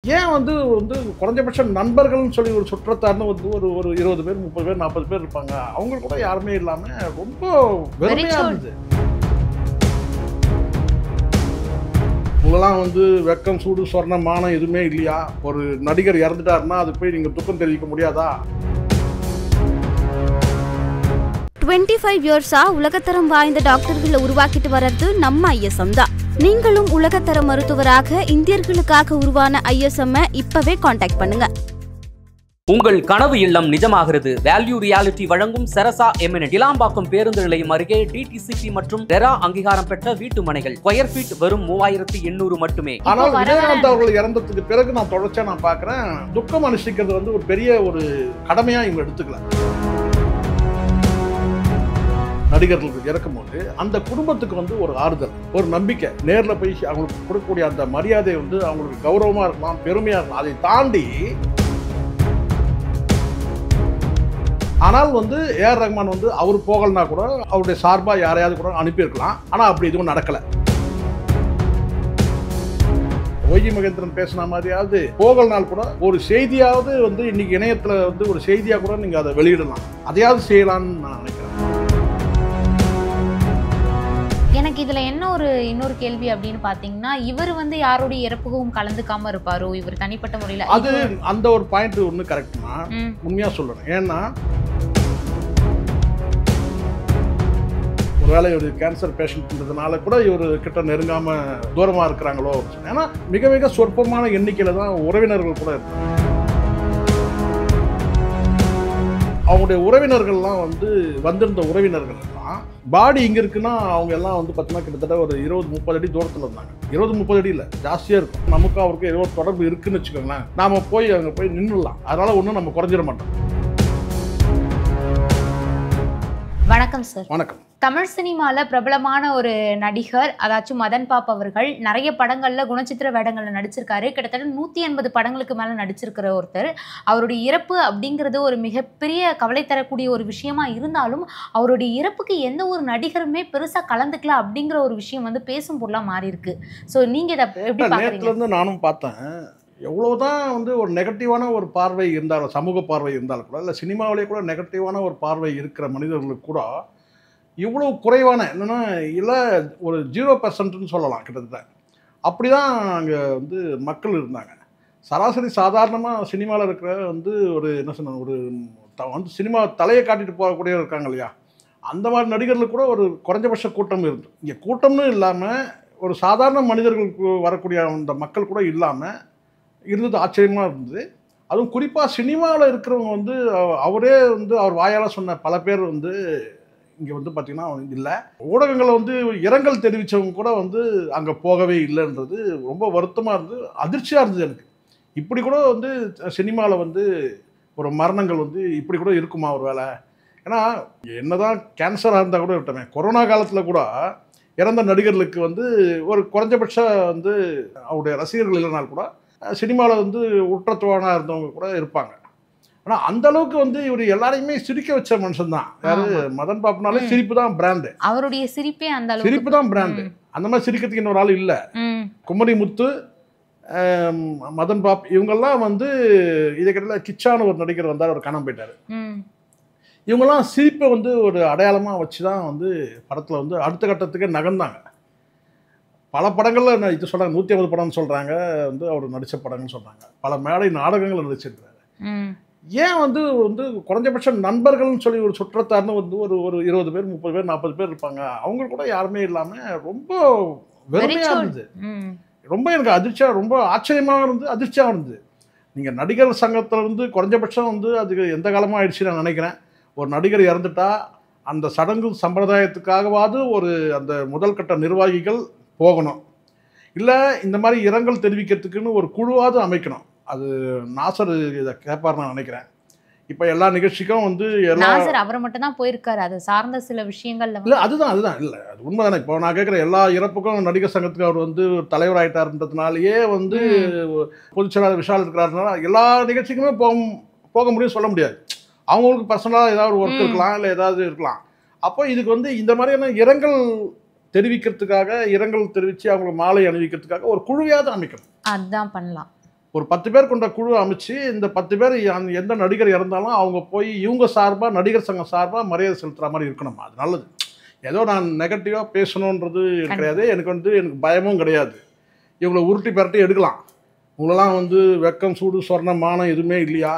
ஏன் வந்து வந்து குறைஞ்சபட்சம் நண்பர்கள்னு சொல்லி ஒரு சுற்றத்தார்னு வந்து ஒரு 20 பேர் 30 பேர் 40 பேர் இருப்பாங்க. அவங்க கூட யாருமே இல்லாம ரொம்ப வெறுமையா இருந்தது. உங்களெல்லாம் வந்து வெக்கம் சூடு சொர்ண மானம் எதுவுமே இல்லையா? ஒரு நடிகர் இறந்துட்டாருன்னா அது போய் நீங்க துக்கம் தெரிவிக்க முடியாதா? 25 இயர்ஸா உலகத்தரம் வாய்ந்த டாக்டர்களை உருவாக்கிட்டு வர்றது நம்ம ஐஎஸ்எம் தான். நீங்களும் உலகத்தர மருத்துவராக இந்தியர்களுக்காக உருவான ஐஎஸ்எம் இப்பவே காண்டாக்ட் பண்ணுங்க. உங்கள் கனவு இல்லம் நிஜமாகிறது. வேல்யூ ரியாலிட்டி வழங்கும் சரசா எமினட் இலாம்பாக்கம் பேருந்து நிலையம் அருகே டிடிசிபி மற்றும் ரெரா அங்கீகாரம் பெற்ற வீட்டு மனைகள். ஸ்கொயர் ஃபீட் வெறும் 3800 மட்டுமே. ஆனால் விஜயகாந்த் அவர்கள் இறந்ததுக்கு பிறகு நான் தொடர்ச்சியா நான் பார்க்கிறேன், துக்கம் அனுஷ்டிக்கிறது வந்து ஒரு பெரிய ஒரு கடமையா இவங்க எடுத்துக்கல. நடிகர்களுக்கு இறக்கும்போது அந்த குடும்பத்துக்கு வந்து ஒரு ஆறுதல், ஒரு நம்பிக்கை, நேரில் போய் அவங்களுக்கு கொடுக்கக்கூடிய அந்த மரியாதை வந்து அவங்களுக்கு கௌரவமா இருக்கலாம், பெருமையா இருக்கலாம். அதை தாண்டி ஆனால் வந்து ஏஆர் ரஹ்மான் வந்து அவர் போகலனா கூட அவருடைய சார்பா யாரையாவது கூட அனுப்பியிருக்கலாம். ஆனா அப்படி எதுவும் நடக்கல. ஒய்ஜி மகேந்திரன் பேசின மாதிரியாவது போகலனால் கூட ஒரு செய்தியாவது வந்து இன்னைக்கு இணையத்துல வந்து ஒரு செய்தியா கூட நீங்க அதை வெளியிடலாம், அதையாவது செய்யலாம்னு நான் நினைக்கிறேன். எனக்கு இதுல என்ன இன்னொரு கேள்வி அப்படின்னு பாத்தீங்கன்னா, இவர் வந்து யாருடைய இறப்புக்கும் கலந்துக்காம இருப்பாரோ, இவர் தனிப்பட்ட முறையில அது அந்த ஒரு பாயிண்ட் ஒண்ணு கரெக்ட்னா உண்மையா சொல்லணும். ஏன்னா ஒருவேளை ஒரு கேன்சர் பேஷண்ட்ன்றதுனால கூட இவர் கிட்ட நெருங்காம தூரமா இருக்கிறாங்களோ. ஏன்னா மிக மிக சொற்பமான எண்ணிக்கையில தான் உறவினர்கள் கூட இருக்காங்க. அவங்களுடைய உறவினர்கள்லாம் வந்து வந்திருந்த உறவினர்கள் எல்லாம் பாடி இங்க இருக்குன்னா அவங்க எல்லாம் வந்து பார்த்தீங்கன்னா கிட்டத்தட்ட ஒரு 20-30 அடி தூரத்தில் இருந்தாங்க. 20-30 அடி இல்லை, ஜாஸ்தியாக இருக்கும். நமக்கு அவருக்கு ஏதோ தொடர்பு இருக்குன்னு வச்சுக்கோங்களேன், நாம போய் அங்கே போய் நின்றுடலாம். அதனால ஒன்றும் நம்ம குறைஞ்சிட மாட்டோம். வணக்கம் சார். வணக்கம். தமிழ் சினிமால பிரபலமான ஒரு நடிகர், அதாச்சும் மதன் பாப் அவர்கள் நிறைய படங்கள்ல குணச்சித்திர வேடங்கள்ல நடிச்சிருக்காரு. கிட்டத்தட்ட 180 படங்களுக்கு மேல நடிச்சிருக்கிற ஒருத்தர். அவருடைய இறப்பு அப்படிங்கிறது ஒரு மிகப்பெரிய கவலை தரக்கூடிய ஒரு விஷயமா இருந்தாலும், அவருடைய இறப்புக்கு எந்த ஒரு நடிகருமே பெருசா கலந்துக்கல அப்படிங்கிற ஒரு விஷயம் வந்து பேசும் பொருளா மாறி இருக்கு. ஸோ நீங்க இதை எப்படி பாக்குறீங்க? நேரத்துல இருந்து நானும் பார்த்தேன். எவ்வளவுதான் வந்து ஒரு நெகட்டிவான ஒரு பார்வை இருந்தாலும், சமூக பார்வை இருந்தாலும் கூட, இல்லை சினிமாவிலே கூட நெகட்டிவான ஒரு பார்வை இருக்கிற மனிதர்களுக்கு கூட இவ்வளவு குறைவான என்னன்னா இல்லை ஒரு 0% சொல்லலாம் கிட்டத்தட்ட. அப்படிதான் அங்கே வந்து மக்கள் இருந்தாங்க. சராசரி சாதாரணமாக சினிமாவில் இருக்கிற வந்து ஒரு என்ன சொன்ன ஒரு வந்து சினிமா தலையை காட்டிட்டு போகக்கூடிய இருக்காங்க இல்லையா, அந்த மாதிரி நடிகர்களுக்கு கூட ஒரு குறைஞ்சபட்ச கூட்டம் இருந்து, இங்கே கூட்டம்னு இல்லாமல் ஒரு சாதாரண மனிதர்களுக்கு வரக்கூடிய அந்த மக்கள் கூட இல்லாமல் இருந்தது ஆச்சரியமாக இருந்தது. அதுவும் குறிப்பாக சினிமாவில் இருக்கிறவங்க வந்து அவரே வந்து அவர் வாயால் சொன்ன பல பேர் வந்து இங்கே வந்து பார்த்திங்கன்னா இல்லை. ஊடகங்களை வந்து இரங்கல் தெரிவித்தவங்க கூட வந்து அங்கே போகவே இல்லைன்றது ரொம்ப வருத்தமாக இருந்தது, அதிர்ச்சியாக இருந்தது எனக்கு. இப்படி கூட வந்து சினிமாவில் வந்து ஒரு மரணங்கள் வந்து இப்படி கூட இருக்குமா ஒரு வேளை? ஏன்னா என்னதான் கேன்சராக இருந்தால் கூட விட்டமே, கொரோனா காலத்தில் கூட இறந்த நடிகர்களுக்கு வந்து ஒரு குறைஞ்சபட்ச வந்து அவருடைய ரசிகர்கள் இல்லைனால் கூட சினிமாவில் வந்து உற்றத்துவானாக இருந்தவங்க கூட இருப்பாங்க. ஆனால் அந்த அளவுக்கு வந்து இவர் எல்லாரையுமே சிரிக்க வச்ச மனுஷன் தான். யாரு மதன் பாப்னாலே சிரிப்பு தான் பிராண்டு. அவருடைய சிரிப்பே அந்த அளவுக்கு சிரிப்பு தான் பிராண்டு. அந்த மாதிரி சிரிக்கிறதுக்கு இன்னொரு ஆள் இல்லை. குமரி முத்து, மதன் பாப் இவங்கெல்லாம் வந்து இதை கிட்ட கிச்சான ஒரு நடிகர் வந்தார், அவர் காணாம போயிட்டாரு. இவங்கெல்லாம் சிரிப்பை வந்து ஒரு அடையாளமாக வச்சு தான் வந்து படத்தில் வந்து அடுத்த கட்டத்துக்கு நகர்ந்தாங்க. பல படங்களில் இது சொல்கிறாங்க, 150 படம்னு சொல்கிறாங்க, வந்து அவர் நடித்த படங்கள்னு சொல்கிறாங்க. பல மேடை நாடகங்கள் நடிச்சிருக்கிறாரு. ஏன் வந்து வந்து குறைஞ்சபட்சம் நண்பர்கள்னு சொல்லி ஒரு சுற்றத்தார்னு வந்து ஒரு 20 பேர் 30 பேர் 40 பேர் இருப்பாங்க. அவங்க கூட யாருமே இல்லாமல் ரொம்ப வெறுமையாக இருந்தது. ரொம்ப எனக்கு அதிர்ச்சியாக, ரொம்ப ஆச்சரியமாக இருந்தது, அதிர்ச்சியாக இருந்தது. நீங்கள் நடிகர் சங்கத்தில் இருந்து குறைஞ்சபட்சம் வந்து அதுக்கு எந்த காலமாக ஆயிடுச்சு நான் நினைக்கிறேன். ஒரு நடிகர் இறந்துட்டா அந்த சடங்கு சம்பிரதாயத்துக்காகவாது ஒரு அந்த முதல் கட்ட நிர்வாகிகள் போகணும், இல்லை இந்த மாதிரி இரங்கல் தெரிவிக்கிறதுக்குன்னு ஒரு குழுவாவது அமைக்கணும். அது நாசர் இதை கேட்பார் நான் நினைக்கிறேன். இப்போ எல்லா நிகழ்ச்சிக்கும் வந்து நாசர் அவரை மட்டும் தான் போயிருக்காரு, அது சார்ந்த சில விஷயங்கள்ல இல்லை. அதுதான் இல்லை, அது உண்மைதானே. இப்போ நான் கேட்குற எல்லா இறப்புக்கும் நடிகர் சங்கத்துக்கு அவர் வந்து தலைவர் ஆகிட்டாருன்றதுனாலேயே வந்து பொதுச்செயலாளர் விஷால் இருக்கிறாருனால எல்லா நிகழ்ச்சிக்குமே போக முடியும் சொல்ல முடியாது. அவங்களுக்கு பர்சனலாக ஏதாவது ஒரு ஒர்க் இருக்கலாம், இல்லை ஏதாவது இருக்கலாம். அப்போ இதுக்கு வந்து இந்த மாதிரியான இரங்கல் தெரிவிக்கிறதுக்காக, இரங்கல் தெரிவித்து அவங்களுக்கு மாலை அணிவிக்கிறதுக்காக ஒரு குழுவையாவது அமைக்கணும். அதுதான் பண்ணலாம். ஒரு 10 பேர் கொண்ட குழு அமைச்சு இந்த 10 பேர் எந்த நடிகர் இறந்தாலும் அவங்க போய் இவங்க சார்பாக நடிகர் சங்கம் சார்பாக மரியாதை செலுத்துகிற மாதிரி இருக்கணுமா? அது நல்லது. ஏதோ நான் நெகட்டிவாக பேசணுன்றது கிடையாது. எனக்கு பயமும் கிடையாது. இவங்களை உருட்டி பரட்டி எடுக்கலாம். உங்களெல்லாம் வெக்கம் சூடு சொர்ணம் மானம் எதுவுமே இல்லையா?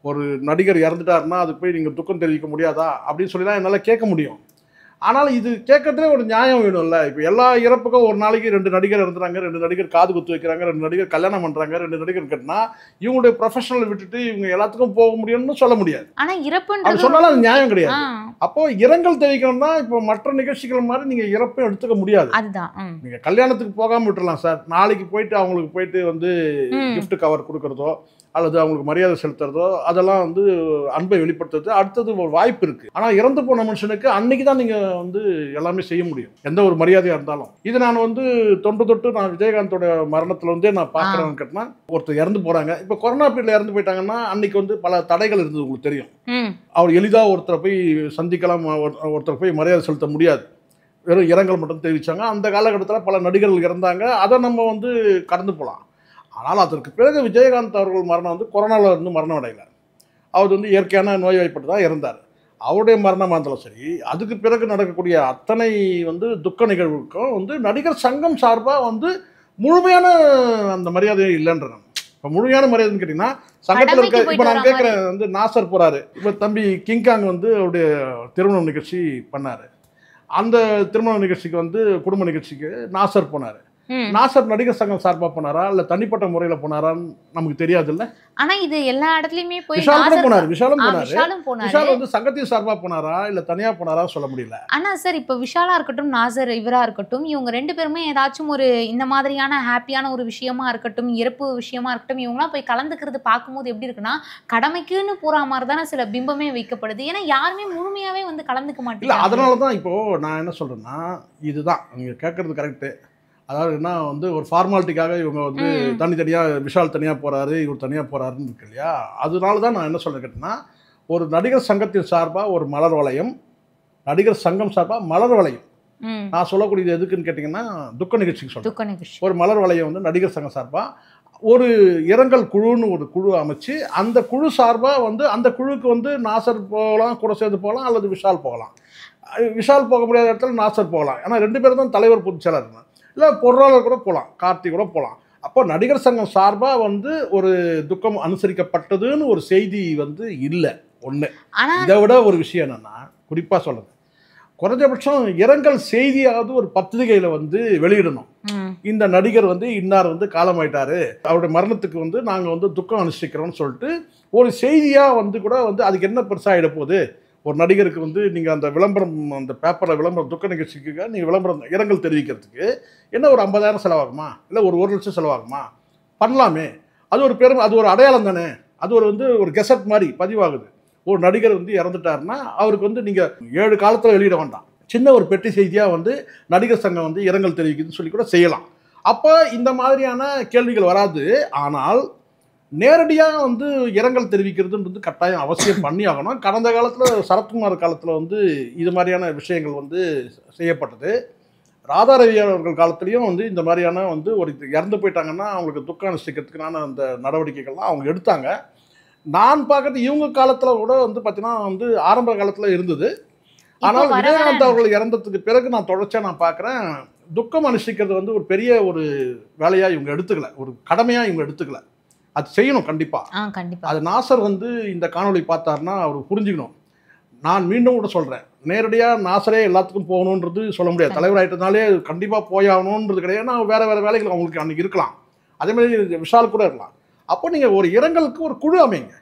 ஒரு நடிகர் இறந்துட்டாருன்னா அதுக்கு போய் நீங்கள் துக்கம் தெரிவிக்க முடியாதா அப்படின்னு சொல்லி தான் என்னால் கேட்க முடியும். ஆனால் இது கேட்கறதுலே ஒரு நியாயம் வேணும்ல. இப்போ எல்லா இறப்புக்கும் ஒரு நாளைக்கு 2 நடிகர் இறந்துறாங்க, 2 நடிகர் காது குத்து வைக்கிறாங்க, 2 நடிகர் கல்யாணம் பண்ணுறாங்க, 2 நடிகர் கட்டினா இவங்களுடைய ப்ரொஃபஷனல் விட்டுட்டு இவங்க எல்லாத்துக்கும் போக முடியும்னு சொல்ல முடியாது. ஆனா அது இறப்புன்றது சொன்னாலும் அது நியாயம் கிடையாது. அப்போ இரங்கல் தெரிவிக்கணும்னா இப்போ மற்ற நிகழ்ச்சிகள் மாதிரி நீங்கள் இறப்பையும் எடுத்துக்க முடியாது. அதுதான். நீங்கள் கல்யாணத்துக்கு போகாமல் விட்டுறலாம் சார். நாளைக்கு போயிட்டு அவங்களுக்கு போயிட்டு கிஃப்ட் கவர் கொடுக்கறதோ அல்லது அவங்களுக்கு மரியாதை செலுத்துறதோ அதெல்லாம் அன்பை வெளிப்படுத்துறது அடுத்தது ஒரு வாய்ப்பு இருக்குது. ஆனால் இறந்து போன மனுஷனுக்கு அன்னைக்கு தான் நீங்கள் எல்லாமே செய்ய முடியும், எந்த ஒரு மரியாதையாக இருந்தாலும். இது நான் தொட்டு நான் விஜயகாந்தோட மரணத்துல நான் பார்க்குறேன்னு கேட்டேன்னா, ஒருத்தர் இறந்து போகிறாங்க. இப்போ கொரோனா பீரியட்ல இறந்து போயிட்டாங்கன்னா அன்னைக்கு பல தடைகள் இருந்தது, உங்களுக்கு தெரியும். அவர் எளிதாக ஒருத்தரை போய் சந்திக்கலாம், ஒருத்தரை போய் மரியாதை செலுத்த முடியாது. வெறும் இரங்கல் மட்டும் தெரிவித்தாங்க. அந்த காலகட்டத்தில் பல நடிகர்கள் இறந்தாங்க. அதை நம்ம கடந்து போகலாம். ஆனால் அதற்கு பிறகு விஜயகாந்த் அவர்கள் மரணம் கொரோனாவில் மரணம் அடையலை. அவர் இயற்கையான நோய்வாய்ப்பட்டு தான் இறந்தார். அவருடைய மரணமாக இருந்தாலும் சரி, அதுக்கு பிறகு நடக்கக்கூடிய அத்தனை துக்க நிகழ்வுக்கும் நடிகர் சங்கம் சார்பாக முழுமையான அந்த மரியாதை இல்லைன்ற. இப்போ முழுமையான மரியாதைன்னு கேட்டிங்கன்னா சங்கத்தில் இருக்க இப்போ நான் கேட்குறேன் நாசர் போகிறாரு. இப்போ தம்பி கிங்காங் அவருடைய திருமண நிகழ்ச்சி பண்ணார். அந்த திருமண நிகழ்ச்சிக்கு குடும்ப நிகழ்ச்சிக்கு நாசர் போனார். நாசர் நடிகர் சங்கம் சார்பா போனாரா இல்ல தனிப்பட்ட முறையில போனாரான்னு நமக்கு தெரியாது இல்ல. ஆனா இது எல்லா இடத்துலயுமே போய் விஷாலும் போனாரு. விஷாலும் சங்கத்தின் சார்பா போனாரா இல்ல தனியா போனாரா சொல்ல முடியல. ஆனா சார் இப்ப விஷாலா இருக்கட்டும் நாசர் இவரா இருக்கட்டும் இவங்க 2 பேருமே ஏதாச்சும் ஒரு இந்த மாதிரியான ஹாப்பியான ஒரு விஷயமா இருக்கட்டும் இறப்பு விஷயமா இருக்கட்டும் இவங்கலாம் போய் கலந்துக்கிறது பார்க்கும்போது எப்படி இருக்குன்னா கடமைக்குன்னு போற மாதிரி தானே சில பிம்பமே வைக்கப்படுது. ஏன்னா யாருமே முழுமையாவே கலந்துக்க மாட்டேங்க. அதனாலதான் இப்போ நான் என்ன சொல்றேன்னா இதுதான் நீங்க கேட்கறது கரெக்ட். அதாவது என்ன ஒரு ஃபார்மாலிட்டிக்காக இவங்க தனித்தனியாக விஷால் தனியாக போகிறாரு இவர் தனியாக போகிறாருன்னு இருக்கு இல்லையா. அதனால தான் நான் என்ன சொல்ல கேட்டேன்னா ஒரு நடிகர் சங்கத்தின் சார்பாக ஒரு மலர் வளையம், நடிகர் சங்கம் சார்பாக மலர் வளையம். நான் சொல்லக்கூடியது எதுக்குன்னு கேட்டிங்கன்னா துக்க நிகழ்ச்சிக்கு சொல்கிறேன். ஒரு மலர் வளையம் நடிகர் சங்கம் சார்பாக ஒரு இரங்கல் குழுன்னு ஒரு குழு அமைச்சு அந்த குழு சார்பாக அந்த குழுக்கு நாசர் போகலாம், கூட சேர்ந்து போகலாம், அல்லது விஷால் போகலாம். விஷால் போக முடியாத இடத்துல நாசர் போகலாம். ஏன்னா 2 பேரும் தான் தலைவர் பொதுச் செயலாளர். இல்லை பொருளாளர் கூட போகலாம், கார்த்தி கூட போகலாம். அப்போ நடிகர் சங்கம் சார்பாக ஒரு துக்கம் அனுசரிக்கப்பட்டதுன்னு ஒரு செய்தி இல்லை. ஒன்று இதை விட ஒரு விஷயம் என்னன்னா குறிப்பாக சொல்லுது குறைஞ்சபட்சம் இரங்கல் செய்தியாவது ஒரு பத்திரிகையில் வெளியிடணும். இந்த நடிகர் இன்னார் காலமாயிட்டாரு, அவருடைய மரணத்துக்கு நாங்கள் துக்கம் அனுசரிக்கிறோம்னு சொல்லிட்டு ஒரு செய்தியாக கூட அதுக்கு என்ன பெருசாக போகுது. ஒரு நடிகருக்கு நீங்கள் அந்த விளம்பரம் அந்த பேப்பரில் விளம்பரம் துக்க நிகழ்ச்சிக்கு நீங்கள் விளம்பரம் இரங்கல் தெரிவிக்கிறதுக்கு என்ன ஒரு 50,000 செலவாகுமா இல்லை ஒரு 1 லட்சம் செலவாகுமா? பண்ணலாமே. அது ஒரு பெரும் அது ஒரு அடையாளம் தானே. அது ஒரு கெசட் மாதிரி பதிவாகுது. ஒரு நடிகர் இறந்துட்டாருன்னா அவருக்கு நீங்கள் 7 காலத்தில் வெளியிட வேண்டாம், சின்ன ஒரு பெட்டி செய்தியாக நடிகர் சங்கம் இரங்கல் தெரிவிக்குதுன்னு சொல்லி கூட செய்யலாம். அப்போ இந்த மாதிரியான கேள்விகள் வராது. ஆனால் நேரடியாக இரங்கல் தெரிவிக்கிறதுன்றது கட்டாயம் அவசியம் பண்ணி ஆகணும். கடந்த காலத்தில் சரத்குமார் காலத்தில் இது மாதிரியான விஷயங்கள் செய்யப்பட்டது. ராதாரவி அவர்கள் காலத்துலேயும் இந்த மாதிரியான ஒரு இறந்து போயிட்டாங்கன்னா அவங்களுக்கு துக்கம் அனுசரிக்கிறதுக்கான அந்த நடவடிக்கைகள்லாம் அவங்க எடுத்தாங்க. நான் பார்க்குறது இவங்க காலத்தில் கூட பார்த்தீங்கன்னா ஆரம்ப காலத்தில் இருந்தது. ஆனால் விஜயகாந்த் அவர்கள் இறந்ததுக்கு பிறகு நான் தொடர்ச்சியாக நான் பார்க்குறேன் துக்கம் அனுசரிக்கிறது ஒரு பெரிய ஒரு வேலையாக இவங்க எடுத்துக்கல, ஒரு கடமையாக இவங்க எடுத்துக்கல. அது செய்யணும் கண்டிப்பாக. அது நாசர் இந்த காணொலி பார்த்தாருன்னா அவர் புரிஞ்சுக்கணும். நான் மீண்டும் கூட சொல்கிறேன், நேரடியாக நாசரே எல்லாத்துக்கும் போகணுன்றது சொல்ல முடியாது. தலைவர் ஆகிட்டதுனாலே கண்டிப்பாக போயாகணுன்றது கிடையாது. ஏன்னா வேறு வேலைகள் அவங்களுக்கு அன்றைக்கி இருக்கலாம். அதேமாதிரி விஷால் கூட இருக்கலாம். அப்போ நீங்கள் ஒரு இரங்கலுக்கு ஒரு குழு அமைங்க.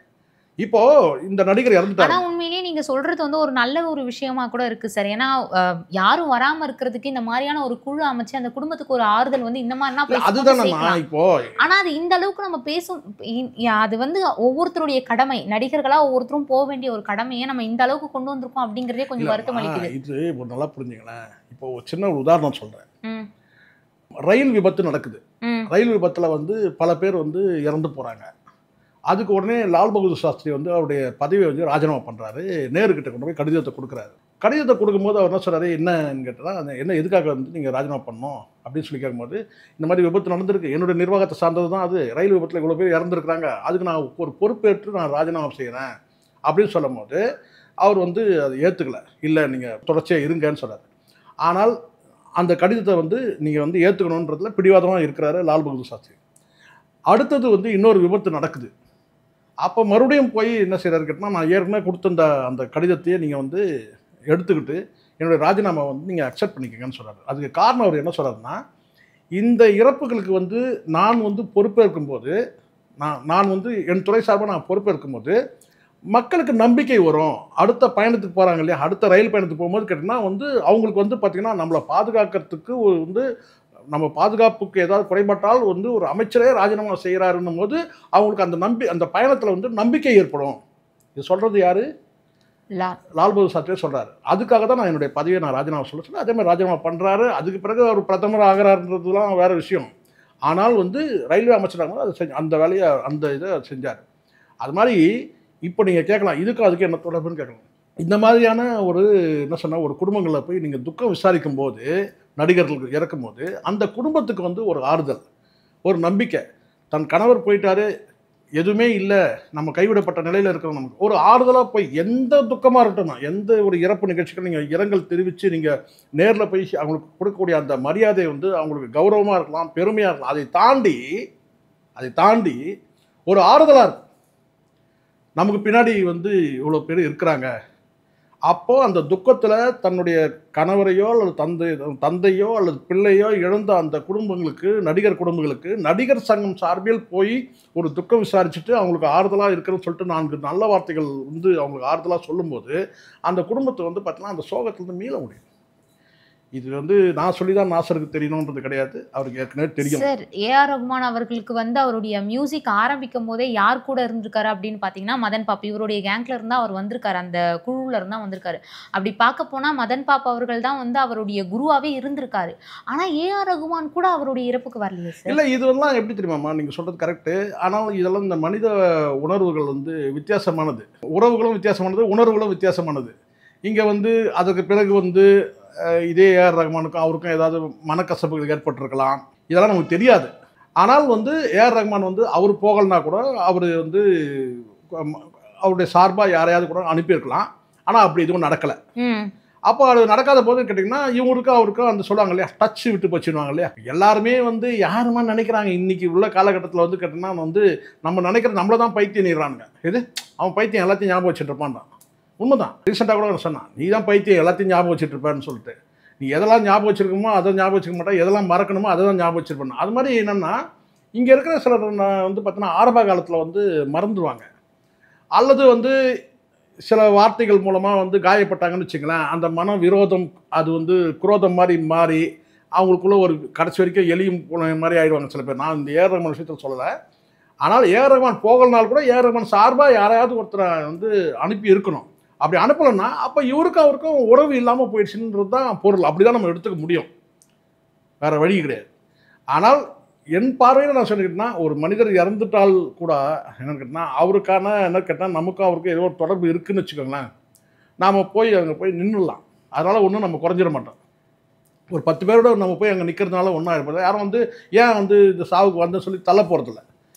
இப்போ இந்த நடிகர் இறந்துட்டாரு. ஆனா உண்மையிலேயே நீங்க சொல்றது ஒரு நல்ல ஒரு விஷயமா கூட இருக்கு சார். ஏன்னா யாரும் வராம இருக்கிறதுக்கு இந்த மாதிரியான ஒரு குழு அமைச்சு அந்த குடும்பத்துக்கு ஒரு ஆறுதல் இந்த மாதிரினா அதுதான் இப்போ. ஆனா அது இந்த அளவுக்கு நம்ம பேசும் அது ஒவ்வொருத்தருடைய கடமை. நடிகர்களா ஒவ்வொருத்தரும் போக வேண்டிய ஒரு கடமையை நம்ம இந்த அளவுக்கு கொண்டு வந்திருக்கோம் அப்படிங்கறதே கொஞ்சம் வருத்தம் அளிக்குது. இது நல்லா புரிஞ்சுங்களேன். இப்போ ஒரு சின்ன ஒரு உதாரணம் சொல்றேன். ரயில் விபத்து நடக்குது. ரயில் விபத்துல பல பேர் இறந்து போறாங்க. அதுக்கு உடனே லால் பகதூர் சாஸ்திரி அவருடைய பதவியை ராஜினாமா பண்ணுறாரு. நேருக்கிட்ட கொண்டு போய் கடிதத்தை கொடுக்குறாரு. கடிதத்தை கொடுக்கும்போது அவர் என்ன சொல்கிறாரு, என்னன்னு கேட்டால் என்ன எதுக்காக வந்து நீங்கள் ராஜினாமா பண்ணணும் அப்படின்னு சொல்லி கேட்கும்போது, இந்த மாதிரி விபத்து நடந்திருக்கு, என்னுடைய நிர்வாகத்தை சார்ந்தது தான் அது, ரயில் விபத்தில் இவ்வளோ பேர் இறந்துருக்குறாங்க, அதுக்கு நான் ஒரு பொறுப்பேற்று நான் ராஜினாமா செய்கிறேன் அப்படின்னு சொல்லும் போது அவர் வந்து அதை ஏற்றுக்கல. இல்லை நீங்கள் தொடர்ச்சியாக இருங்கன்னு சொல்கிறார். ஆனால் அந்த கடிதத்தை வந்து நீங்கள் வந்து ஏற்றுக்கணுன்றதுல பிடிவாதமாக இருக்கிறாரு லால் பகதூர் சாஸ்திரி. அடுத்தது வந்து இன்னொரு விபத்து நடக்குது. அப்போ மறுபடியும் போய் என்ன செய்கிறாரு கேட்டால், நான் ஏற்கனவே கொடுத்த அந்த கடிதத்தையே நீங்கள் வந்து எடுத்துக்கிட்டு என்னுடைய ராஜினாமா வந்து நீங்கள் அக்செப்ட் பண்ணிக்கங்கன்னு சொல்கிறாரு. அதுக்கு காரணம் அவர் என்ன சொல்கிறாருன்னா, இந்த இறப்புகளுக்கு வந்து நான் வந்து பொறுப்பேற்கும்போது, நான் வந்து என் துறை சார்பாக நான் பொறுப்பேற்கும்போது மக்களுக்கு நம்பிக்கை வரும். அடுத்த பயணத்துக்கு போகிறாங்க இல்லையா, அடுத்த ரயில் பயணத்துக்கு போகும்போது கேட்டிங்கன்னா வந்து அவங்களுக்கு வந்து பார்த்திங்கன்னா நம்மளை பாதுகாக்கிறதுக்கு வந்து நம்ம பாதுகாப்புக்கு ஏதாவது குறைபாட்டால் வந்து ஒரு அமைச்சரே ராஜினாமா செய்கிறாருன்னும் போது அவங்களுக்கு அந்த பயணத்தில் வந்து நம்பிக்கை ஏற்படும். இது சொல்கிறது யார்? லால் பகதூர் சாஸ்திரி சொல்கிறாரு. அதுக்காக தான் நான் என்னுடைய பதவியை நான் ராஜினாமா சொல்ல அதே மாதிரி ராஜினாமா பண்ணுறாரு. அதுக்கு பிறகு அவர் பிரதமர் ஆகிறாருன்றதுலாம் வேறு விஷயம். ஆனால் வந்து ரயில்வே அமைச்சராக அதை அந்த வேலையை இதை செஞ்சார். அது மாதிரி இப்போ நீங்கள் கேட்கலாம், இதுக்கு அதுக்கு என்ன தொடர்புன்னு கேட்கலாம். இந்த மாதிரியான ஒரு என்ன சொன்னால் ஒரு குடும்பங்களில் போய் நீங்கள் துக்கம் விசாரிக்கும் போது, நடிகர்களுக்கு இறக்கும் போது அந்த குடும்பத்துக்கு வந்து ஒரு ஆறுதல், ஒரு நம்பிக்கை, தன் கணவர் போயிட்டாரு, எதுவுமே இல்லை, நம்ம கைவிடப்பட்ட நிலையில் இருக்கிறோம், நமக்கு ஒரு ஆறுதலாக போய் எந்த துக்கமாக இருக்கட்டும், எந்த ஒரு இறப்பு நிகழ்ச்சிக்கும் நீங்கள் இரங்கல் தெரிவித்து நீங்கள் நேரில் போய் அவங்களுக்கு கொடுக்கக்கூடிய அந்த மரியாதை வந்து அவங்களுக்கு கௌரவமாக இருக்கலாம், பெருமையாக இருக்கலாம். அதை தாண்டி ஒரு ஆறுதலாக இருக்கும். நமக்கு பின்னாடி வந்து இவ்வளோ பேர் இருக்கிறாங்க. அப்போது அந்த துக்கத்தில் தன்னுடைய கணவரையோ அல்லது தந்தையோ அல்லது பிள்ளையோ இழந்த அந்த குடும்பங்களுக்கு, நடிகர் குடும்பங்களுக்கு நடிகர் சங்கம் சார்பில் போய் ஒரு துக்கம் விசாரிச்சுட்டு அவங்களுக்கு ஆறுதலாக இருக்குன்னு சொல்லிட்டு 4 நல்ல வார்த்தைகள் வந்து அவங்களுக்கு ஆறுதலாக சொல்லும்போது அந்த குடும்பத்தை வந்து பார்த்தீங்கன்னா அந்த சோகத்துலேருந்து மீள முடியும். இது வந்து நான் சொல்லி தான் நாசருக்கு தெரியணுன்றது கிடையாது, அவருக்கு ஏற்கனவே தெரியும். சார், ஏஆர் ரகுமான் அவர்களுக்கு வந்து அவருடைய மியூசிக் ஆரம்பிக்கும் போதே யார் கூட இருந்திருக்காரு அப்படின்னு பார்த்தீங்கன்னா மதன் பாப்பா. இவருடைய கேங்க்ல இருந்தால் அவர் வந்திருக்காரு, அந்த குழுவில் இருந்தால் வந்திருக்காரு. அப்படி பார்க்க போனால் மதன் பாப்பா அவர்கள் தான் வந்து அவருடைய குருவாகவே இருந்திருக்காரு. ஆனால் ஏஆர் ரகுமான் கூட அவருடைய இறப்புக்கு வரலையே சார். இல்லை, இதெல்லாம் எப்படி தெரியுமாம்மா, நீங்கள் சொல்கிறது கரெக்டு. ஆனால் இதெல்லாம் இந்த மனித உணர்வுகள் வந்து வித்தியாசமானது, உறவுகளும் வித்தியாசமானது, உணர்வுகளும் வித்தியாசமானது. இங்கே வந்து அதுக்கு பிறகு வந்து இதே ஏஆர் ரகுமானுக்கும் அவருக்கும் ஏதாவது மனக்கசப்புகள் ஏற்பட்டிருக்கலாம், இதெல்லாம் நமக்கு தெரியாது. ஆனால் வந்து ஏஆர் ரகுமான் வந்து அவர் போகலனா கூட அவர் வந்து அவருடைய சார்பாக யாரையாவது கூட அனுப்பியிருக்கலாம். ஆனால் அப்படி எதுவும் நடக்கலை. அப்போ அது நடக்காத போது கேட்டிங்கன்னா இவங்களுக்கும் அவருக்கும் அந்த சொல்லுவாங்க இல்லையா, டச் விட்டு போச்சுடுவாங்க இல்லையா. எல்லாருமே வந்து யாருமா நினைக்கிறாங்க இன்றைக்கி உள்ள காலகட்டத்தில் வந்து கேட்டிங்கன்னா வந்து நம்ம நினைக்கிற நம்மளை தான் பைத்தியம் நீடுறானுங்க. இது அவன் பைத்தியம் எல்லாத்தையும் ஞாபகம் வச்சுட்டு இருப்பான் தான். உண்மைதான். ரீசெண்டாக கூட சொன்னான், நீ தான் பைத்தியம் எல்லாத்தையும் ஞாபகம் வச்சுட்டு இருப்பேன்னு சொல்லிட்டு. நீ எதெல்லாம் ஞாபகம் வச்சுருக்கோமோ அதை ஞாபகம் வச்சுக்க மாட்டேன், எதெல்லாம் மறக்கணுமோ அதை தான் ஞாபகம் வச்சுருப்பேன். அது மாதிரி என்னென்னா இங்கே இருக்கிற சிலர் வந்து பார்த்தீங்கன்னா ஆரம்ப காலத்தில் வந்து மறந்துடுவாங்க, அல்லது வந்து சில வார்த்தைகள் மூலமாக வந்து காயப்பட்டாங்கன்னு வச்சுங்களேன், அந்த மன விரோதம் அது வந்து குரோதம் மாதிரி மாறி அவங்களுக்குள்ள ஒரு கடைசி வரைக்கும் எலியும் மாதிரி ஆகிடுவாங்க சில பேர். நான் இந்த ஏஆர் ரகுமான் விஷயத்தில் சொல்லலை. ஆனால் ஏஆர் ரகுமான் போகலனால் கூட ஏஆர் ரகுமான் சார்பாக யாரையாவது ஒருத்தரை வந்து அனுப்பி இருக்கணும். அப்படி அனுப்பலைன்னா அப்போ இவருக்கும் அவருக்கும் உறவு இல்லாமல் போயிடுச்சுன்றது தான் பொருள். அப்படி தான் நம்ம எடுத்துக்க முடியும், வேறு வழி கிடையாது. ஆனால் என் பார்வையில் நான் சொல்லிக்கிட்டேன்னா ஒரு மனிதர் இறந்துட்டால் கூட என்னன்னு கேட்டால் அவருக்கான என்ன கேட்டால் நமக்கும் அவருக்கும் ஏதோ ஒரு தொடர்பு இருக்குதுன்னு வச்சுக்கோங்களேன், நாம் போய் அங்கே போய் நின்றுடலாம். அதனால் ஒன்றும் நம்ம குறைஞ்சிட மாட்டோம். ஒரு 10 பேரோட நம்ம போய் அங்கே நிற்கிறதுனால ஒன்றா இருப்பது யாரும் வந்து ஏன் வந்து இந்த சாவுக்கு வந்து சொல்லி தள்ள போகிறதில்ல.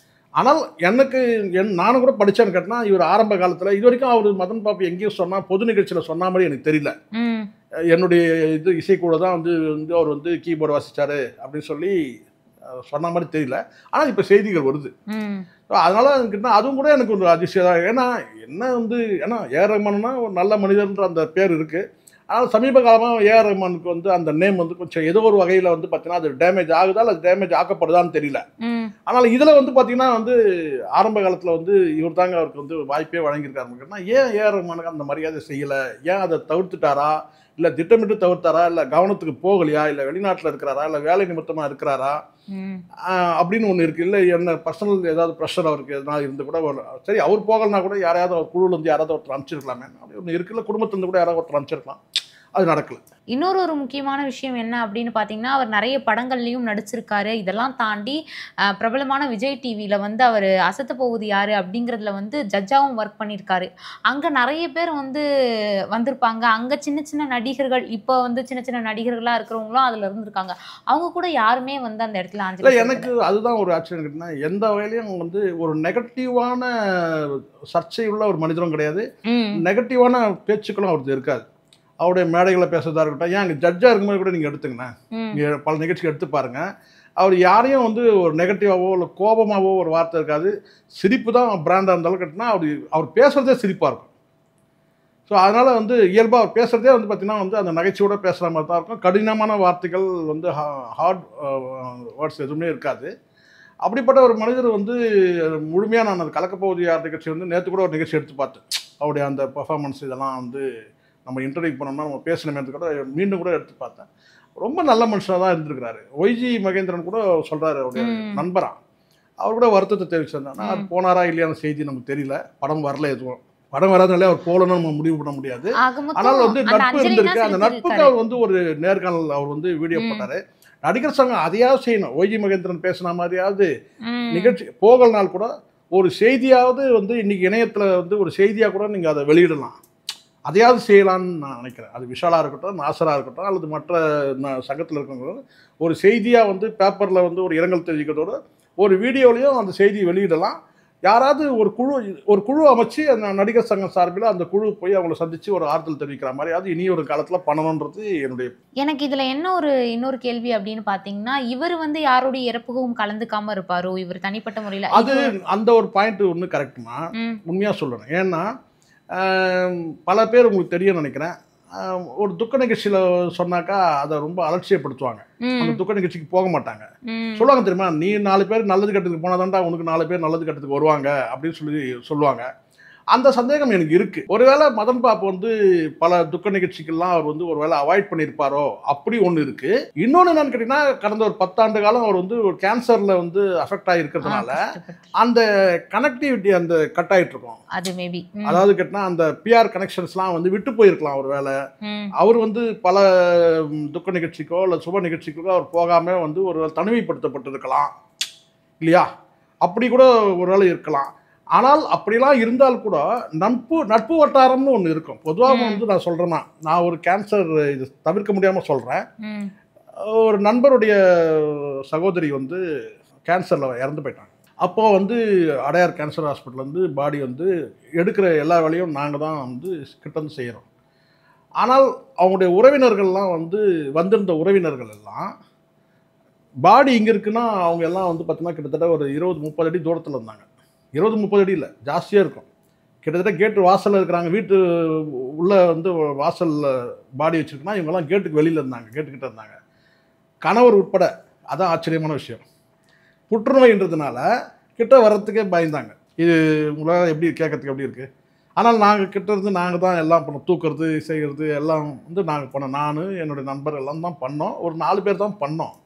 ஆனால் எனக்கு நானும் கூட படித்தேன்னு கேட்டால் இவர் ஆரம்ப காலத்தில் இது வரைக்கும் அவர் மதன் பாப்பா எங்கேயும் சொன்னால் பொது நிகழ்ச்சியில் சொன்ன மாதிரி எனக்கு தெரியல. என்னுடைய இது இசைக்கூட தான் வந்து அவர் வந்து கீபோர்டு வாசித்தார் அப்படின்னு சொல்லி சொன்ன மாதிரி தெரியல. ஆனால் இப்போ செய்திகள் வருது. அதனால் எனக்கு அதுவும் கூட எனக்கு ஒரு அதிசயம் தான். ஏன்னா ஏன்னா ஏஆர் ரகுமான்னா ஒரு நல்ல மனிதர்ன்ற அந்த பேர் இருக்குது. ஆனால் சமீப காலமாக ஏஆர் ரகுமானுக்கு வந்து அந்த நேம் வந்து கொஞ்சம் ஏதோ ஒரு வகையில் வந்து பார்த்தீங்கன்னா அது டேமேஜ் ஆகுதா இல்லை டேமேஜ் ஆக்கப்படுதான்னு தெரியல. ஆனால் இதில் வந்து பார்த்தீங்கன்னா வந்து ஆரம்ப காலத்தில் வந்து இவர் தாங்க அவருக்கு வந்து வாய்ப்பே வழங்கியிருக்காருன்னா ஏன் ஏஆர் ரகுமானுக்கு அந்த மரியாதை செய்யலை, ஏன் அதை தவிர்த்துட்டாரா, இல்லை திட்டமிட்டு தவிர்த்தாரா, இல்லை கவனத்துக்கு போகலையா, இல்லை வெளிநாட்டில் இருக்கிறாரா, இல்லை வேலை நிமித்தமாக இருக்கிறாரா அப்படின்னு ஒன்று இருக்குது. இல்லை என்ன பர்சனல் ஏதாவது ப்ரெஷர் அவருக்கு எதனா இருந்து கூட சரி அவர் போகலனா கூட யாரையாவது அவர் குழுவில் வந்து யாராவது ஒருத்தர் அனுப்பிச்சிருக்கலாமே அப்படி ஒன்று இருக்குல்ல, குடும்பத்துலேருந்து கூட யாராவது ஒருத்தர் அனுப்பிச்சிருக்கலாம். அது நடக்கல. இன்னொரு முக்கியமான விஷயம் என்ன அப்படின்னு பார்த்தீங்கன்னா, அவர் நிறைய படங்கள்லயும் நடிச்சிருக்காரு. இதெல்லாம் தாண்டி பிரபலமான விஜய் டிவியில வந்து அவர் அசத்த போகுது யாரு அப்படிங்கிறதுல வந்து ஜட்ஜாவும் ஒர்க் பண்ணியிருக்காரு. அங்க நிறைய பேர் வந்து வந்திருப்பாங்க. அங்க சின்ன சின்ன நடிகர்கள், இப்போ வந்து சின்ன சின்ன நடிகர்களா இருக்கிறவங்களும் அதுல இருந்திருக்காங்க. அவங்க கூட யாருமே வந்து அந்த இடத்துல இல்லை, அஞ்சலி எனக்கு அதுதான் ஒரு ஆச்சரியம் கேட்டிங்கன்னா, எந்த வகையிலையும் வந்து ஒரு நெகட்டிவான சர்ச்சையுள்ள ஒரு மனிதரும் கிடையாது, ம் நெகட்டிவான பேச்சுக்களும் அவருக்கு இருக்காது. அவருடைய மேடைகளை பேசுறதா இருக்கட்டும், ஏன் அங்கே ஜட்ஜாக இருக்கும்போது கூட நீங்கள் எடுத்துங்கண்ணா, ம் நீங்கள் பல நிகழ்ச்சிகள் எடுத்து பாருங்க, அவர் யாரையும் வந்து ஒரு நெகட்டிவாவோ இல்லை கோபமாகவோ ஒரு வார்த்தை இருக்காது. சிரிப்பு தான் பிராண்டாக இருந்தாலும் கேட்டிங்கன்னா அவர் பேசுகிறதே சிரிப்பாக இருக்கும். ஸோ அதனால் வந்து இயல்பாக அவர் பேசுகிறதே வந்து பார்த்திங்கன்னா வந்து அந்த நகைச்சுவோட பேசுகிற மாதிரி தான் இருக்கும். கடினமான வார்த்தைகள் வந்து ஹார்ட் வேர்ட்ஸ் எதுவுமே இருக்காது. அப்படிப்பட்ட ஒரு மனிதர் வந்து முழுமையாக நான் அது கலக்கப்போவது யார் நிகழ்ச்சி வந்து நேற்று கூட ஒரு நிகழ்ச்சி எடுத்து பார்த்தேன். அவருடைய அந்த பர்ஃபார்மன்ஸ் இதெல்லாம் வந்து நம்ம இன்டர்வியூ பண்ணோம்னா நம்ம பேசணுமே கூட மீண்டும் கூட எடுத்து பார்த்தேன். ரொம்ப நல்ல மனுஷனாக தான் இருந்திருக்கிறாரு. ஒய்ஜி மகேந்திரன் கூட சொல்கிறாரு, அவருடைய நண்பரா, அவர் கூட வருத்தத்தை தெரிவிச்சிருந்தாங்க. அது போனாரா இல்லையான செய்தி நமக்கு தெரியல. படம் வரல, எதுவும் படம் வராதனாலே அவர் போகலன்னு நம்ம முடிவு பண்ண முடியாது. ஆனால் வந்து நட்பு இருந்திருக்கு. அந்த நட்புக்கு அவர் வந்து ஒரு நேர்காணல் அவர் வந்து வீடியோ போட்டாரு. நடிகர் சங்கம் அதையாவது செய்யணும். ஒய்ஜி மகேந்திரன் பேசின மாதிரியாவது நிகழ்ச்சி போகலனால் கூட ஒரு செய்தியாவது வந்து இன்னைக்கு இணையத்தில் வந்து ஒரு செய்தியாக கூட நீங்கள் அதை வெளியிடலாம், அதையாவது செய்யலான்னு நான் நினைக்கிறேன். அது விஷாலாக இருக்கட்டும், நாசராக இருக்கட்டும், அல்லது மற்ற சங்கத்தில் இருக்கிறவங்க ஒரு செய்தியாக வந்து பேப்பரில் வந்து ஒரு இரங்கல் தெரிவிக்கிறதோட ஒரு வீடியோலையும் அந்த செய்தியை வெளியிடலாம். யாராவது ஒரு குழு அமைச்சு அந்த நடிகர் சங்கம் சார்பில் அந்த குழு போய் அவங்கள சந்தித்து ஒரு ஆறுதல் தெரிவிக்கிற மாதிரி அது இனி ஒரு காலத்தில் பண்ணணுன்றது என்னுடைய. எனக்கு இதுல என்ன இன்னொரு கேள்வி அப்படின்னு பாத்தீங்கன்னா, இவர் வந்து யாருடைய இறப்புக்கும் கலந்துக்காம இருப்பாரோ, இவர் தனிப்பட்ட முறையில அது அந்த ஒரு பாயிண்ட் ஒன்று கரெக்டுமா, உண்மையாக சொல்லணும். ஏன்னா பல பேர் உங்களுக்கு தெரியும் நினைக்கிறேன், ஒரு துக்க நிகழ்ச்சியில் சொன்னாக்கா அதை ரொம்ப அலட்சியப்படுத்துவாங்க. அந்த துக்க நிகழ்ச்சிக்கு போக மாட்டாங்க. சொல்லுவாங்க தெரியுமா, நீ 4 பேர் நல்லது கட்டத்துக்கு போனாதான்டா உனக்கு 4 பேர் நல்லது கட்டத்துக்கு வருவாங்க அப்படின்னு சொல்லுவாங்க. அந்த சந்தேகம் எனக்கு இருக்கு. ஒருவேளை மதன் பாபு வந்து பல துக்க நிகழ்ச்சிகள்லாம் அவர் வந்து ஒருவேளை அவாய்ட் பண்ணியிருப்பாரோ, அப்படி ஒன்று இருக்கு. இன்னொன்று என்னன்னு கேட்டீங்கன்னா, கடந்த ஒரு 10 ஆண்டு காலம் அவர் வந்து ஒரு கேன்சர்ல வந்து அஃபெக்ட் ஆகிருக்கிறதுனால அந்த கனெக்டிவிட்டி அந்த கட் ஆகிட்டு இருக்கும். அது மேபி அதாவது கேட்டினா அந்த பிஆர் கனெக்ஷன்ஸ்லாம் வந்து விட்டு போயிருக்கலாம். ஒரு வேளை அவர் வந்து பல துக்க நிகழ்ச்சிக்கோ இல்லை சுப நிகழ்ச்சிக்கோ அவர் போகாமல் வந்து ஒரு தனிமைப்படுத்தப்பட்டிருக்கலாம் இல்லையா, அப்படி கூட ஒரு வேளை இருக்கலாம். ஆனால் அப்படிலாம் இருந்தால் கூட நட்பு வட்டாரம்னு ஒன்று இருக்கும். பொதுவாக வந்து நான் சொல்கிறேன்னா, நான் ஒரு கேன்சர் இது தவிர்க்க முடியாமல் சொல்கிறேன். ஒரு நண்பருடைய சகோதரி வந்து கேன்சரில் இறந்து போயிட்டாங்க. அப்போது வந்து அடையார் கேன்சர் ஹாஸ்பிட்டல் வந்து பாடி வந்து எடுக்கிற எல்லா வேலையும் நாங்கள் தான் வந்து கிட்டந்து செய்கிறோம். ஆனால் அவங்களுடைய உறவினர்கள்லாம் வந்து வந்திருந்த உறவினர்கள் எல்லாம் பாடி இங்கே இருக்குன்னா அவங்க எல்லாம் வந்து பார்த்தீங்கன்னா கிட்டத்தட்ட ஒரு 20-30 அடி தூரத்தில் இருந்தாங்க. 20-30 அடி இல்லை, ஜாஸ்தியாக இருக்கும். கிட்டத்தட்ட கேட்டு வாசலில் இருக்கிறாங்க. வீட்டு உள்ளே வந்து வாசலில் பாடி வச்சுருக்குன்னா இவங்கெல்லாம் கேட்டுக்கு வெளியில் இருந்தாங்க, கேட்டுக்கிட்ட இருந்தாங்க, கணவர் உட்பட. அதான் ஆச்சரியமான விஷயம். புற்றுநோயின்றதுனால கிட்ட வர்றதுக்கே பயந்தாங்க. இது உங்களால் எப்படி கேட்கறதுக்கு எப்படி இருக்குது. ஆனால் நாங்கள் கிட்ட இருந்து நாங்கள் தான் எல்லாம் பண்ணோம், தூக்குறது செய்கிறது எல்லாம் வந்து நாங்கள் பண்ணோம். நான் என்னுடைய நண்பர் எல்லாம் தான் பண்ணோம். ஒரு 4 பேர் தான் பண்ணோம்.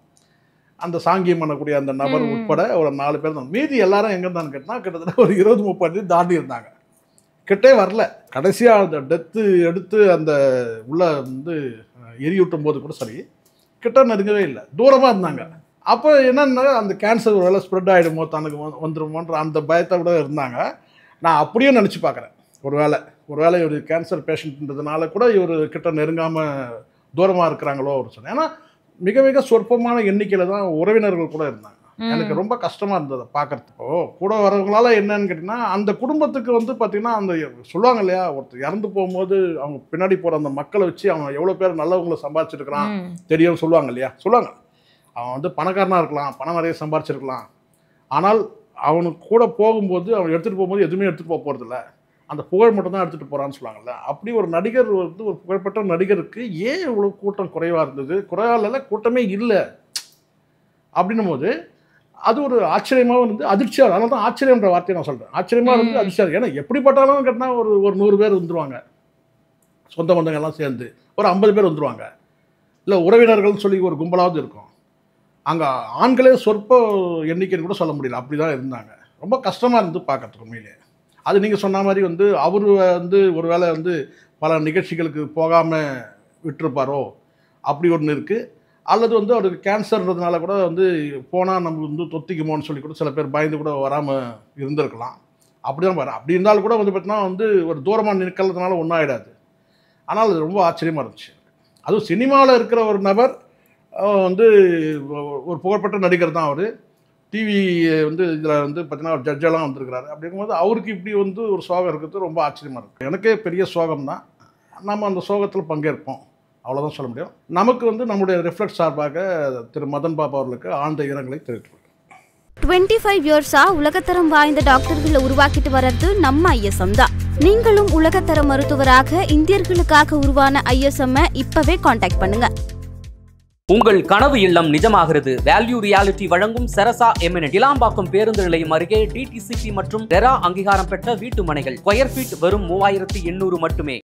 அந்த சாங்கியம் பண்ணக்கூடிய அந்த நபர் உட்பட ஒரு 4 பேர் தான். மீதி எல்லாரும் எங்கே இருந்தான்னு கேட்டால் கிட்டத்தட்ட ஒரு 20-30 தாண்டி இருந்தாங்க, கிட்டே வரல. கடைசியாக அந்த டெத்து எடுத்து அந்த உள்ள வந்து எரியூட்டும் போது கூட சரி கிட்ட நெருங்கவே இல்லை, தூரமாக இருந்தாங்க. அப்போ என்னென்னா அந்த கேன்சர் ஒரு வேலை ஸ்ப்ரெட் ஆகிடுமோ, தனக்கு வந்துடுமோன்ற அந்த பயத்தை கூட இருந்தாங்க. நான் அப்படியே நினச்சி பார்க்குறேன், ஒரு வேளை ஒரு கேன்சர் பேஷண்ட்ன்றதுனால கூட இவர் கிட்ட நெருங்காமல் தூரமாக இருக்கிறாங்களோ ஒரு சொன்னேன். ஏன்னா மிக மிக சொற்பமான எண்ணிக்கையில் தான் உறவினர்கள் கூட இருந்தாங்க. எனக்கு ரொம்ப கஷ்டமாக இருந்தது பார்க்குறதுக்கோ. கூட வரவங்களால என்னன்னு கேட்டிங்கன்னா, அந்த குடும்பத்துக்கு வந்து பார்த்திங்கன்னா அந்த சொல்லுவாங்க இல்லையா, ஒருத்தர் இறந்து போகும்போது அவங்க பின்னாடி போகிற அந்த மக்களை வச்சு அவன் எவ்வளோ பேர் நல்லவங்களை சம்பாதிச்சிருக்கிறான் தெரியும் சொல்லுவாங்க இல்லையா. சொல்லுவாங்க, அவன் வந்து பணக்காரனாக இருக்கலாம், பணம் நிறைய சம்பாதிச்சிருக்கலாம், ஆனால் அவனுக்கு கூட போகும்போது அவன் எடுத்துகிட்டு போகும்போது எதுவுமே எடுத்துகிட்டு போக போகிறதில்ல, அந்த புகழ் மட்டும் தான் எடுத்துகிட்டு போகிறான்னு சொல்லுவாங்கல்ல. அப்படி ஒரு நடிகர் வந்து ஒரு புகழ்பெற்ற நடிகருக்கு ஏன் இவ்வளோ கூட்டம் குறைவாக இருந்தது, குறைவாக கூட்டமே இல்லை அப்படின்னும் போது அது ஒரு ஆச்சரியமாக இருந்து அதிர்ச்சியாக. அதனால தான் ஆச்சரியன்ற வார்த்தையை நான் சொல்கிறேன். ஆச்சரியமாக இருந்து அதிர்ச்சியாக. ஏன்னா எப்படிப்பட்டாலும் கேட்டால் ஒரு 100 பேர் வந்துடுவாங்க, சொந்த பந்தங்கள்லாம் சேர்ந்து ஒரு 50 பேர் வந்துடுவாங்க, இல்லை உறவினர்கள்னு சொல்லி ஒரு கும்பலாவது இருக்கும். அங்கே ஆண்களே சொற்ப எண்ணிக்கைன்னு கூட சொல்ல முடியல, அப்படி தான் இருந்தாங்க. ரொம்ப கஷ்டமாக இருந்து பார்க்கறதுக்கு உண்மையிலே. அது நீங்கள் சொன்ன மாதிரி வந்து அவர் வந்து ஒரு வேளை வந்து பல நிகழ்ச்சிகளுக்கு போகாமல் விட்டுருப்பாரோ அப்படி ஒன்று இருக்குது. அல்லது வந்து அவருக்கு கேன்சர்ன்றதுனால கூட வந்து போனால் நம்ம வந்து தொத்திக்குமோன்னு சொல்லி கூட சில பேர் பயந்து கூட வராமல் இருந்திருக்கலாம். அப்படி தான் பாரு. அப்படி இருந்தாலும் கூட வந்து பார்த்தீங்கன்னா வந்து ஒரு தூரமாக நிற்கிறதுனால ஒன்றும் ஆகிடாது. ஆனால் அது ரொம்ப ஆச்சரியமாக இருந்துச்சு. அதுவும் சினிமாவில் இருக்கிற ஒரு நபர் வந்து ஒரு புகழ்பெற்ற நடிகர் தான் அவர். டிவி வந்து இதில் வந்து பார்த்தீங்கன்னா ஒரு ஜட்ஜெல்லாம் வந்திருக்கிறாரு. அப்படிங்கும்போது அவருக்கு இப்படி வந்து ஒரு சோகம் இருக்கிறது ரொம்ப ஆச்சரியமாக இருக்குது. எனக்கே பெரிய சோகம் தான். நம்ம அந்த சோகத்தில் பங்கேற்போம், அவ்வளோதான் சொல்ல முடியும். நமக்கு வந்து நம்முடைய ரிஃப்ளெக்ட் சார்பாக திரு மதன் பாபு அவர்களுக்கு ஆழ்ந்த இரங்கலை தெரிவித்துள்ளோம். 25 இயர்ஸா உலகத்தரம் வாய்ந்த டாக்டர்களை உருவாக்கிட்டு வர்றது நம்ம ஐஎஸ்எம் தான். நீங்களும் உலகத்தர மருத்துவராக இந்தியர்களுக்காக உருவான ஐஎஸ்எம் இப்பவே காண்டாக்ட் பண்ணுங்க. உங்கள் கனவு இல்லம் நிஜமாகிறது. வேல்யூ ரியாலிட்டி வழங்கும் செரசா எமினட் இலாம்பாக்கம் பேருந்து நிலையம் அருகே டிடிசிபி மற்றும் ரெரா அங்கீகாரம் பெற்ற வீட்டு மனைகள். ஸ்கொயர் ஃபீட் வெறும் 3800 மட்டுமே.